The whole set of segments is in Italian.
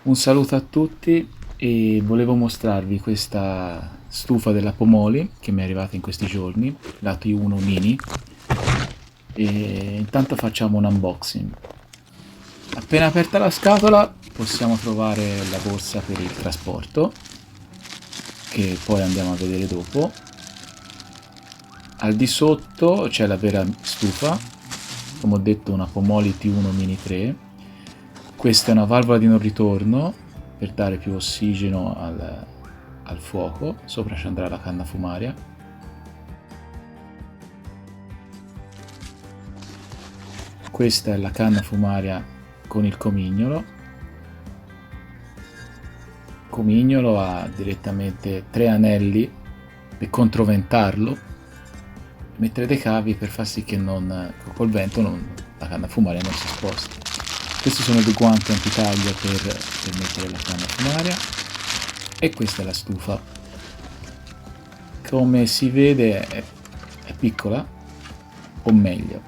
Un saluto a tutti e volevo mostrarvi questa stufa della Pomoli che mi è arrivata in questi giorni, la T1 Mini, e intanto facciamo un unboxing. Appena aperta la scatola possiamo trovare la borsa per il trasporto, che poi andiamo a vedere dopo. Al di sotto c'è la vera stufa, come ho detto una Pomoli T1 Mini 3. Questa è una valvola di non ritorno per dare più ossigeno al fuoco, sopra ci andrà la canna fumaria. Questa è la canna fumaria con il comignolo. Il comignolo ha direttamente 3 anelli per controventarlo, mettere dei cavi per far sì che col vento la canna fumaria non si sposti. Questi sono dei guanti antitaglia per mettere la canna fumaria e questa è la stufa. Come si vede è piccola, o meglio,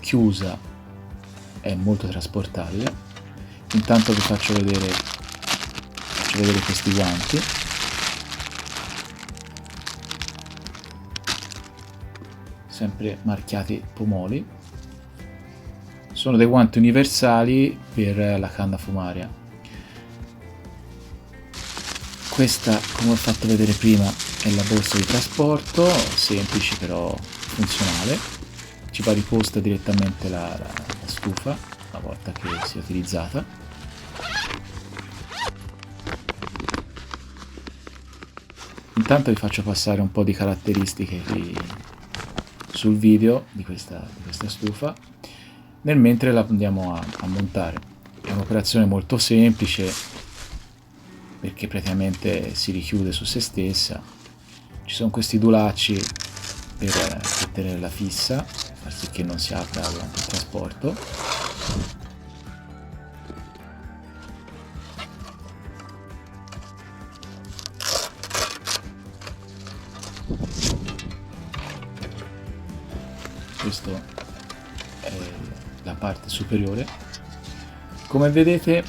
chiusa, è molto trasportabile. Intanto vi faccio vedere questi guanti. Sempre marchiati Pomoli. Sono dei guanti universali per la canna fumaria. Questa, come ho fatto vedere prima, è la borsa di trasporto, semplice però funzionale. Ci va riposta direttamente la stufa una volta che sia utilizzata. Intanto vi faccio passare un po' di caratteristiche sul video di questa stufa, nel mentre la andiamo a montare. È un'operazione molto semplice perché praticamente si richiude su se stessa. Ci sono questi due lacci per tenerla fissa, far sì che non si apra durante il trasporto. Questo è la parte superiore. Come vedete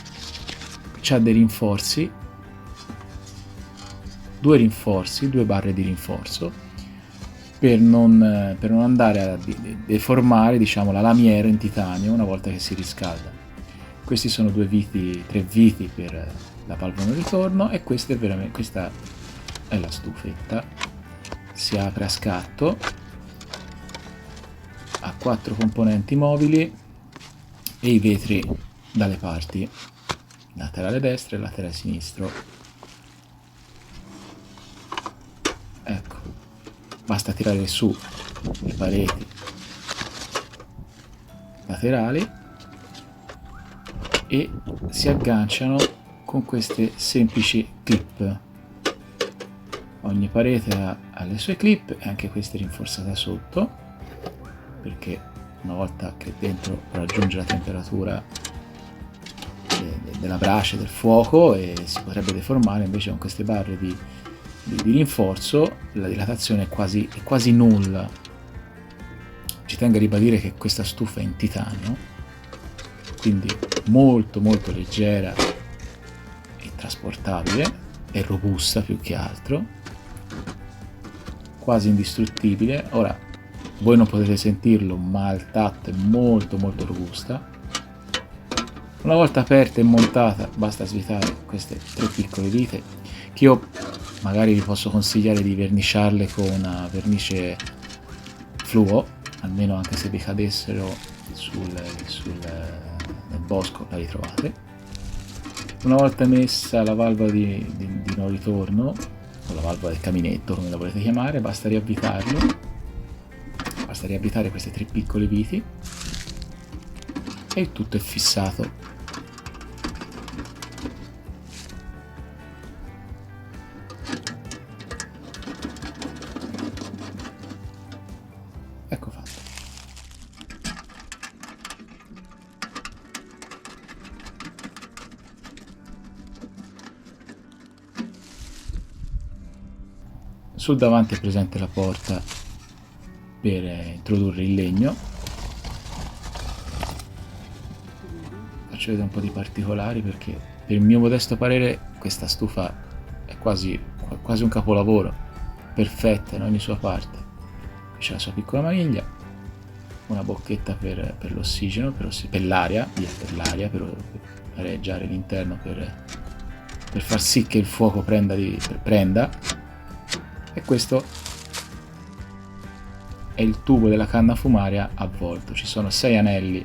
c'ha dei rinforzi, due barre di rinforzo per non andare a deformare, diciamo, la lamiera in titanio una volta che si riscalda. Questi sono tre viti per la valvola di ritorno e questa è la stufetta. Si apre a scatto, ha 4 componenti mobili e i vetri dalle parti, laterale destro e laterale sinistro. Ecco, basta tirare su le pareti laterali e si agganciano con queste semplici clip. Ogni parete ha le sue clip e anche questa è rinforzata sotto, perché una volta che dentro raggiunge la temperatura della brace, del fuoco, e si potrebbe deformare, invece con queste barre di rinforzo la dilatazione è quasi nulla. Ci tengo a ribadire che questa stufa è in titanio, quindi molto molto leggera e trasportabile, e robusta più che altro, quasi indistruttibile. Ora voi non potete sentirlo, ma al tatto è molto molto robusta. Una volta aperta e montata basta svitare queste 3 piccole vite, che io magari vi posso consigliare di verniciarle con una vernice fluo, almeno anche se vi cadessero nel bosco la ritrovate. Una volta messa la valvola di non ritorno, o la valvola del caminetto come la volete chiamare, basta riavvitarlo. Basta riavvitare queste 3 piccole viti e il tutto è fissato. Ecco fatto. Sul davanti è presente la porta per introdurre il legno. Faccio vedere un po' di particolari perché per il mio modesto parere questa stufa è quasi un capolavoro, perfetta in ogni sua parte. C'è la sua piccola maniglia, una bocchetta per l'ossigeno, per l'aria, per areggiare l'interno, per far sì che il fuoco prenda, e questo è il tubo della canna fumaria avvolto. Ci sono 6 anelli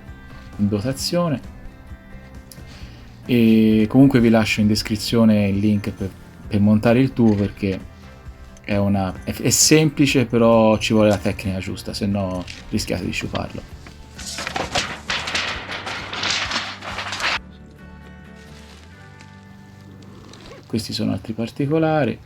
in dotazione e comunque vi lascio in descrizione il link per montare il tubo, perché è semplice, però ci vuole la tecnica giusta, se no rischiate di sciuparlo. Questi sono altri particolari.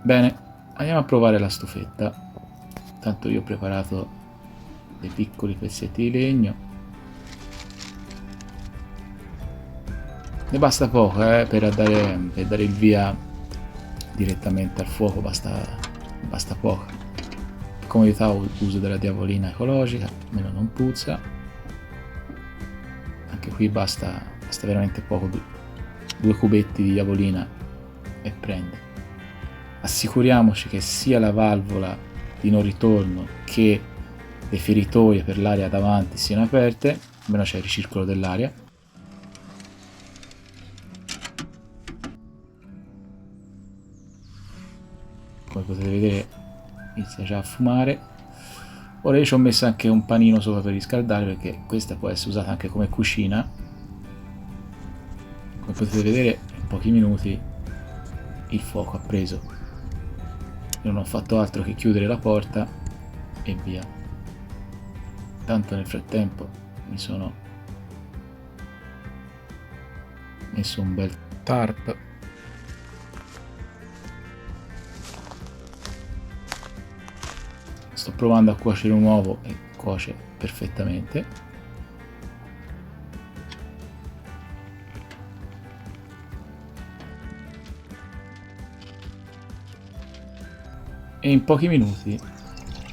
Bene, andiamo a provare la stufetta. Tanto io ho preparato dei piccoli pezzetti di legno. Ne basta poco per dare il via direttamente al fuoco, basta poco. Per comodità uso della diavolina ecologica, almeno non puzza. Anche qui basta veramente poco, 2 cubetti di diavolina e prende. Assicuriamoci che sia la valvola di non ritorno che le feritoie per l'aria davanti siano aperte, almeno c'è il ricircolo dell'aria. Come potete vedere inizia già a fumare. Ora io ci ho messo anche un panino sopra per riscaldare, perché questa può essere usata anche come cucina. Come potete vedere in pochi minuti il fuoco ha preso. Io non ho fatto altro che chiudere la porta e via. Tanto nel frattempo mi sono messo un bel tarp. Sto provando a cuocere un uovo e cuoce perfettamente. E in pochi minuti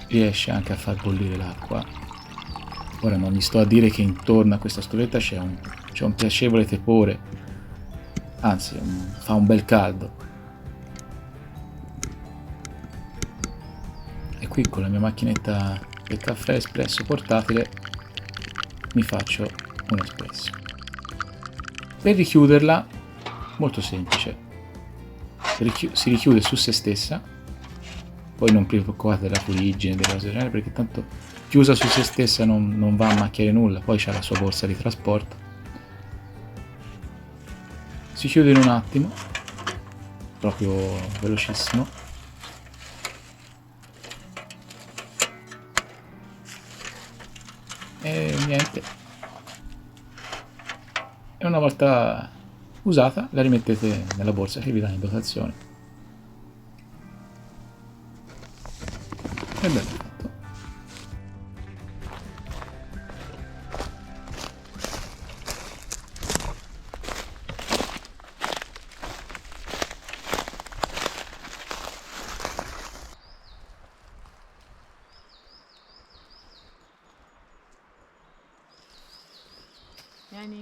riesce anche a far bollire l'acqua. Ora non vi sto a dire che intorno a questa stufetta c'è un piacevole tepore, anzi fa un bel caldo. E qui con la mia macchinetta del caffè espresso portatile mi faccio un espresso. Per richiuderla, molto semplice, si richiude su se stessa. Poi non preoccupate della fuliggine, delle cose del genere, perché tanto chiusa su se stessa non va a macchiare nulla. Poi c'ha la sua borsa di trasporto. Si chiude in un attimo, proprio velocissimo. E niente. E una volta usata la rimettete nella borsa che vi dà in dotazione. E bello fatto. يعني